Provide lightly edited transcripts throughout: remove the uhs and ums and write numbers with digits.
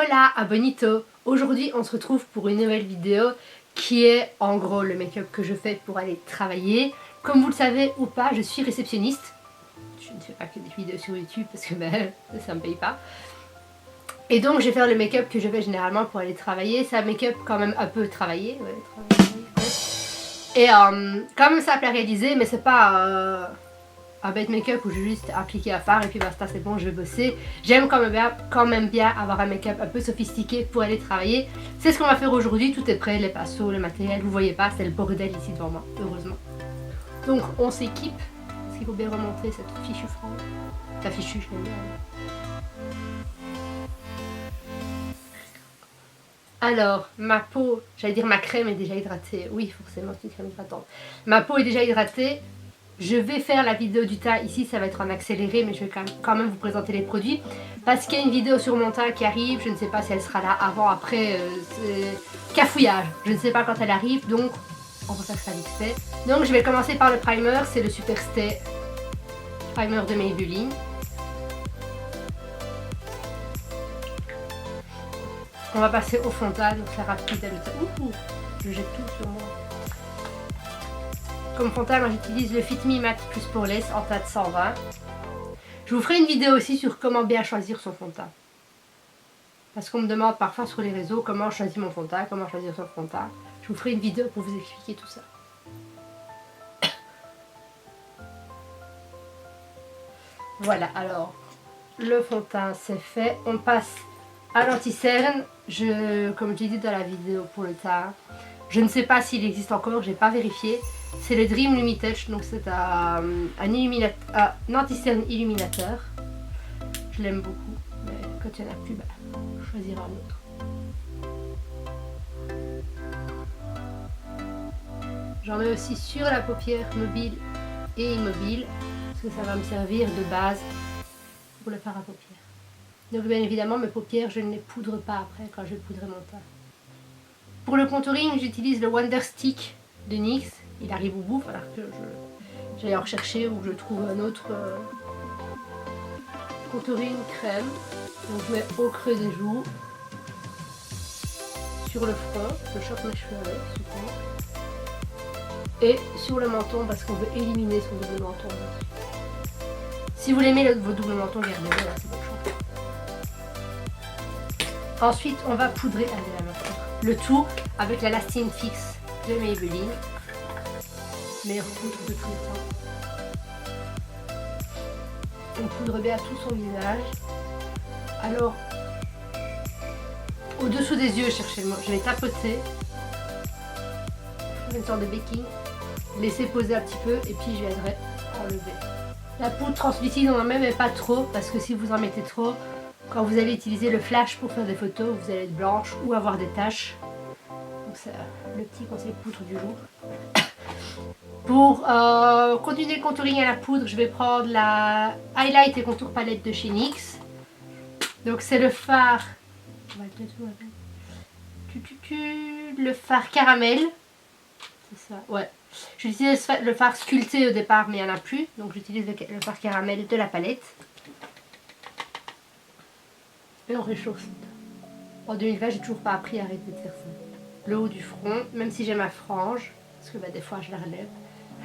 Hola, abonito! Aujourd'hui on se retrouve pour une nouvelle vidéo qui est en gros le make-up que je fais pour aller travailler. Comme vous le savez ou pas, je suis réceptionniste. Je ne fais pas que des vidéos sur YouTube parce que ça me paye pas. Et donc je vais faire le make-up que je fais généralement pour aller travailler. C'est un make-up quand même un peu travaillé. Et quand même simple à réaliser, mais c'est pas un bête make-up où je vais juste appliquer à fard et puis basta, c'est bon, je vais bosser. J'aime quand même bien avoir un make-up un peu sophistiqué pour aller travailler. C'est ce qu'on va faire aujourd'hui, tout est prêt, les pinceaux, le matériel, vous voyez pas, c'est le bordel ici devant moi, heureusement. Donc on s'équipe, parce qu'il faut bien remontrer cette fichue frange. Ta fichue, je l'aime bien. Alors, ma peau, j'allais dire ma crème est déjà hydratée. Oui, forcément, c'est une crème hydratante. Ma peau est déjà hydratée. Je vais faire la vidéo du teint ici, ça va être en accéléré, mais je vais quand même vous présenter les produits. Parce qu'il y a une vidéo sur mon teint qui arrive, je ne sais pas si elle sera là avant, après, c'est cafouillage. Je ne sais pas quand elle arrive, donc on va faire ça vite fait. Donc je vais commencer par le primer, c'est le Superstay Primer de Maybelline. On va passer au fond de teint, donc c'est rapide. Ouh, je jette tout sur moi. Comme fond de teint, moi j'utilise le Fit Me Matte Plus Poreless en teint de 120. Je vous ferai une vidéo aussi sur comment bien choisir son fond de teint. Parce qu'on me demande parfois sur les réseaux comment choisir mon fond de teint, comment choisir son fond de teint. Je vous ferai une vidéo pour vous expliquer tout ça. Voilà, alors le fond de teint c'est fait. On passe à l'anti-cerne. Comme je l'ai dit dans la vidéo pour le teint, je ne sais pas s'il existe encore, j'ai pas vérifié. C'est le Dream Lumi-Touch, donc c'est un anti-cerne illuminateur. Je l'aime beaucoup, mais quand il n'y en a plus, je choisirai un autre. J'en mets aussi sur la paupière mobile et immobile, parce que ça va me servir de base pour le fard à paupières. Donc bien évidemment, mes paupières, je ne les poudre pas après quand je poudrerai mon teint. Pour le contouring, j'utilise le Wonder Stick de NYX. Il arrive au bout, alors que j'allais en rechercher ou que je trouve un autre contouring crème. Donc je mets au creux des joues, sur le front, je chope mes cheveux avec, super. Et sur le menton parce qu'on veut éliminer son double menton. Si vous l'aimez vos doubles mentons, gardez-le, c'est bon choix. Ensuite, on va poudrer avec la main. Le tout avec la Lasting Fix de Maybelline. Meilleure poudre de tout le temps. On poudre bien tout son visage. Alors, au-dessous des yeux, cherchez le mot. Je vais tapoter. Une sorte de baking. Laisser poser un petit peu et puis je viendrai enlever. La poudre translucide, on n'en met pas trop parce que si vous en mettez trop, quand vous allez utiliser le flash pour faire des photos, vous allez être blanche ou avoir des taches. Donc c'est le petit conseil poudre du jour. Pour continuer le contouring à la poudre, je vais prendre la Highlight et Contour Palette de chez NYX. Donc c'est le fard, le fard caramel. C'est ça, ouais. J'utilise le fard sculpté au départ, mais il n'y en a plus. Donc j'utilise le fard caramel de la palette. Et on réchauffe. En 2020, j'ai toujours pas appris à arrêter de faire ça. Le haut du front, même si j'ai ma frange, parce que des fois je la relève.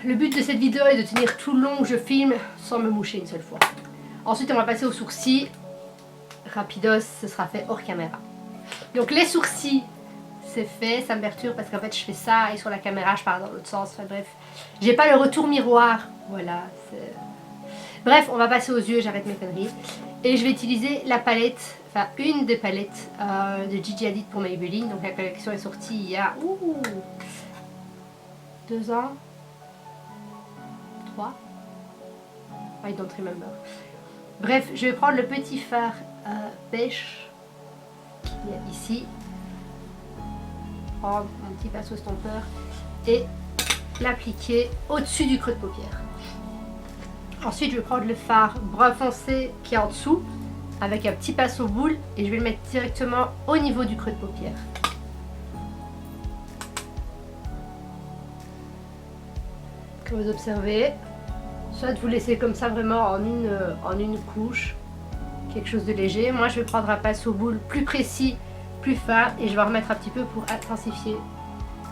Le but de cette vidéo est de tenir tout le long que je filme sans me moucher une seule fois. Ensuite, on va passer aux sourcils. Rapidos, ce sera fait hors caméra. Donc les sourcils, c'est fait. Ça me perturbe parce qu'en fait, je fais ça et sur la caméra, je pars dans l'autre sens. Enfin bref, j'ai pas le retour miroir. Voilà. Bref, on va passer aux yeux, j'arrête mes conneries. Et je vais utiliser la palette, enfin une des palettes de Gigi Hadid pour Maybelline. Donc la collection est sortie il y a 2 ans, 3, I don't remember. Bref, je vais prendre le petit fard pêche qu'il y a ici, prendre mon petit pinceau stompeur et l'appliquer au-dessus du creux de paupière. Ensuite, je vais prendre le fard brun foncé qui est en dessous avec un petit pinceau boule et je vais le mettre directement au niveau du creux de paupière. Comme vous observez, soit vous laissez comme ça vraiment en une couche quelque chose de léger. Moi je vais prendre un pinceau boule plus précis, plus fin et je vais en remettre un petit peu pour intensifier.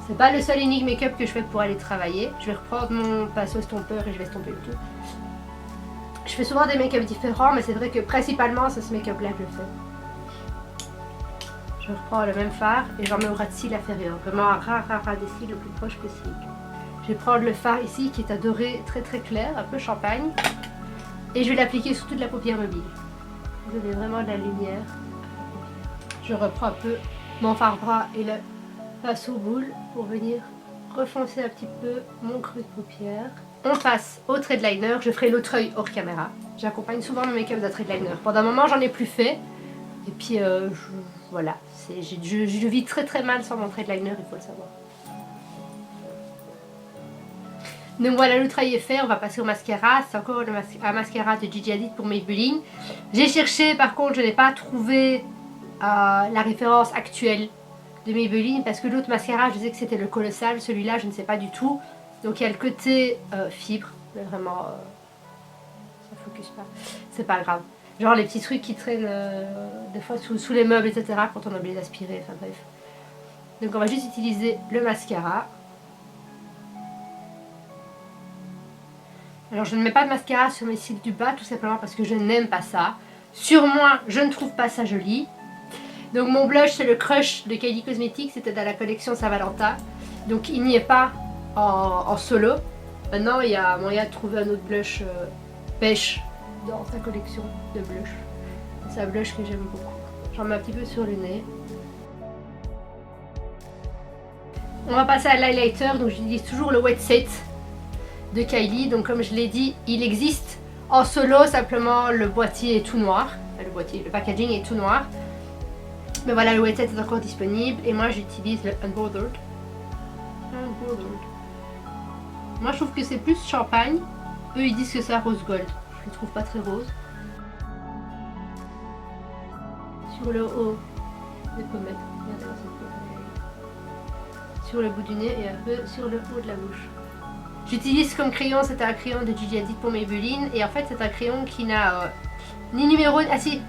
C'est pas le seul unique make-up que je fais pour aller travailler. Je vais reprendre mon pinceau estompeur et je vais estomper le tout. Je fais souvent des make-up différents, mais c'est vrai que principalement c'est ce make-up là que je fais. Je reprends le même fard et j'en mets au ras de cils inférieur, vraiment à ras des cils le plus proche possible. Je vais prendre le fard ici qui est à doré très très clair, un peu champagne, et je vais l'appliquer sur toute la paupière mobile. Vous avez vraiment de la lumière. Je reprends un peu mon fard bras et le pinceau boule pour venir refoncer un petit peu mon creux de paupière. On passe au trait de liner, je ferai l'autre œil hors caméra. J'accompagne souvent mon make-up d'un trait de liner. Pendant un moment j'en ai plus fait, et puis voilà, je vis très très mal sans mon trait de liner, il faut le savoir. Donc voilà, le travail est fait, on va passer au mascara. C'est encore un mascara de Gigi Hadid pour Maybelline. J'ai cherché, par contre je n'ai pas trouvé la référence actuelle de Maybelline, parce que l'autre mascara je disais que c'était le colossal, celui-là je ne sais pas du tout. Donc il y a le côté fibre, mais vraiment ça focus pas, c'est pas grave. Genre les petits trucs qui traînent des fois sous les meubles, etc. quand on a oublié d'aspirer, enfin bref. Donc on va juste utiliser le mascara. Alors je ne mets pas de mascara sur mes cils du bas, tout simplement parce que je n'aime pas ça. Sur moi, je ne trouve pas ça joli. Donc mon blush, c'est le Crush de Kylie Cosmetics, c'était dans la collection Saint-Valentin. Donc il n'y est pas en solo. Maintenant, il y a moyen de trouver un autre blush pêche dans sa collection de blush. C'est un blush que j'aime beaucoup. J'en mets un petit peu sur le nez. On va passer à l'highlighter, donc j'utilise toujours le Wet Set de Kylie. Donc comme je l'ai dit, il existe en solo, simplement le boîtier est tout noir. Enfin, le packaging est tout noir. Mais voilà, le Wet Set est encore disponible et moi j'utilise le Unbothered. Moi je trouve que c'est plus champagne. Eux ils disent que c'est rose gold. Je le trouve pas très rose. Sur le haut des pommettes. Sur le bout du nez et un peu sur le haut de la bouche. J'utilise comme crayon, c'est un crayon de Gigi Hadid pour Maybelline. Et en fait c'est un crayon qui n'a ni numéro... Ah si,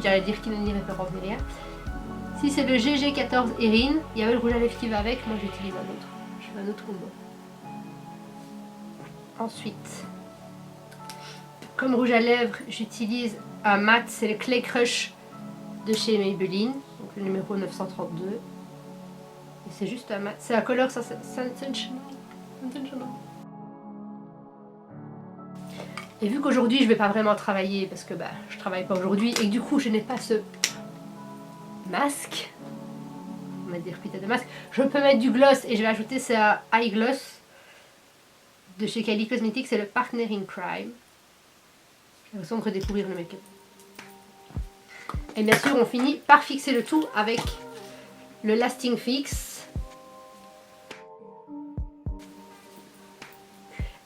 j'allais dire qu'il n'a ni référence ni rien. Si c'est le GG14 Erin, il y avait le rouge à lèvres qui va avec, moi j'utilise un autre. Je fais un autre combo. Ensuite, comme rouge à lèvres, j'utilise un mat, c'est le Clay Crush de chez Maybelline, donc le numéro 932. Et c'est juste un mat, c'est la couleur Sensational. Et vu qu'aujourd'hui je vais pas vraiment travailler, parce que je travaille pas aujourd'hui, et que du coup je n'ai pas ce masque, on va dire putain de masque, je peux mettre du gloss et je vais ajouter ce eye gloss de chez Kylie Cosmetics, c'est le Partner in Crime. J'ai l'impression de redécouvrir le make-up. Et bien sûr on finit par fixer le tout avec le Lasting Fix.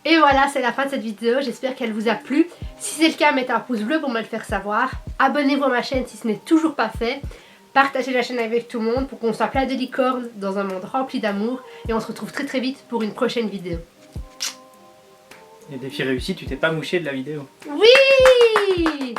Et voilà, c'est la fin de cette vidéo, j'espère qu'elle vous a plu. Si c'est le cas, mettez un pouce bleu pour me le faire savoir. Abonnez-vous à ma chaîne si ce n'est toujours pas fait. Partagez la chaîne avec tout le monde pour qu'on soit plein de licornes dans un monde rempli d'amour. Et on se retrouve très très vite pour une prochaine vidéo. Et défi réussi, tu t'es pas mouché de la vidéo. Oui!